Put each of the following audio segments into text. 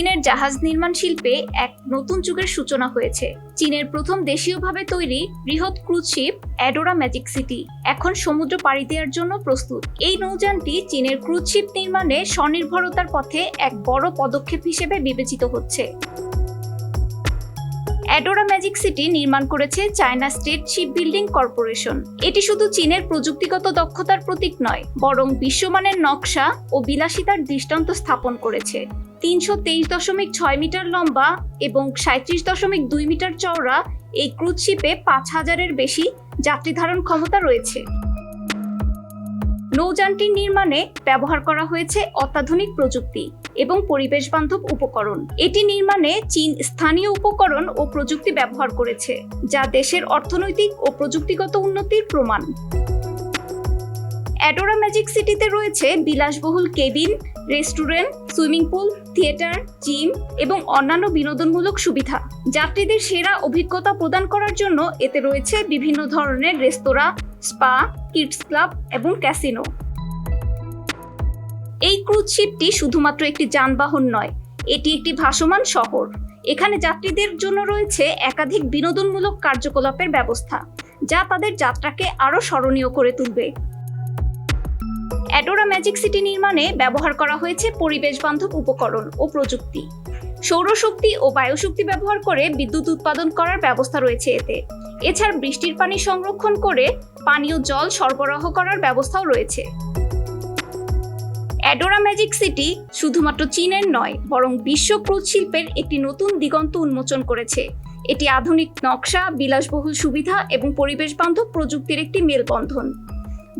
চীনের জাহাজ নির্মাণ শিল্পে এক নতুন যুগের সূচনা হয়েছে। চীনের প্রথম দেশীয়ভাবে তৈরি বৃহৎ cruise sheep Adora magic city এখন সমুদ্র পাড়ি দেওয়ার জন্য প্রস্তুত। এই নৌযানটি চীনের ক্রুজ শিপ নির্মাণে স্বনির্ভরতার পথে এক বড় পদক্ষেপ হিসেবে বিবেচিত হচ্ছে। অ্যাডোরা ম্যাজিক সিটি নির্মাণ করেছে China state ship building corporation. এটি শুধু চীনের প্রযুক্তিগত দক্ষতার প্রতীক নয়, বরং বিশ্বমানের নকশা ও বিলাসিতার দৃষ্টান্ত স্থাপন করেছে। 323.6 মিটার লম্বা এবং 37.2 মিটার চওড়া এই ক্রুজ শিপে 5000-এর বেশি যাত্রী ধারণ ক্ষমতা রয়েছে। নৌযানটির নির্মাণে ব্যবহার করা হয়েছে অত্যাধুনিক প্রযুক্তি এবং পরিবেশ বান্ধব উপকরণ। এটি নির্মাণে চীন স্থানীয় উপকরণ ও প্রযুক্তি ব্যবহার করেছে, যা দেশের অর্থনৈতিক ও প্রযুক্তিগত উন্নতির প্রমাণ। অ্যাডোরা ম্যাজিক সিটিতে রয়েছে বিলাসবহুল cabin, restaurant, swimming pool, theatre, gym এবং অন্যান্য বিনোদনমূলক সুবিধা। যাত্রীদের সেরা অভিজ্ঞতা প্রদান করার জন্য এতে রয়েছে বিভিন্ন ধরনের রেস্তোরাঁ, স্পা, কিডস ক্লাব এবং ক্যাসিনো। এই ক্রুজ শিপটি শুধুমাত্র একটি যানবাহন নয়, এটি একটি ভাসমান শহর। এখানে যাত্রীদের জন্য রয়েছে একাধিক বিনোদনমূলক কার্যকলাপের ব্যবস্থা, যা তাদের যাত্রাকে আরও স্মরণীয় করে তুলবে। অ্যাডোরা ম্যাজিক সিটি নির্মাণে ব্যবহার করা হয়েছে পরিবেশ বান্ধব উপকরণ ও প্রযুক্তি। সৌরশক্তি ও বায়ুশক্তি ব্যবহার করে বিদ্যুৎ উৎপাদন করার ব্যবস্থা রয়েছে এতে। এছাড়া বৃষ্টির পানি সংরক্ষণ করে পানীয় জল সরবরাহ করার ব্যবস্থাও রয়েছে। অ্যাডোরা ম্যাজিক সিটি শুধুমাত্র চীনের নয়, বরং বিশ্ব ক্রুজ শিল্পের একটি নতুন দিগন্ত উন্মোচন করেছে। এটি আধুনিক নকশা, বিলাসবহুল সুবিধা এবং পরিবেশ বান্ধব প্রযুক্তির একটি মেলবন্ধন।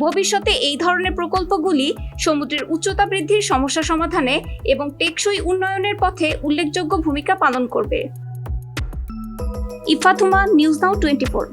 ভবিষ্যতে এই ধরনের প্রকল্পগুলি সমুদ্রের উচ্চতা বৃদ্ধির সমস্যা সমাধানে এবং টেকসই উন্নয়নের পথে উল্লেখযোগ্য ভূমিকা পালন করবে। ইফাতুমা, নিউজ নাও 24।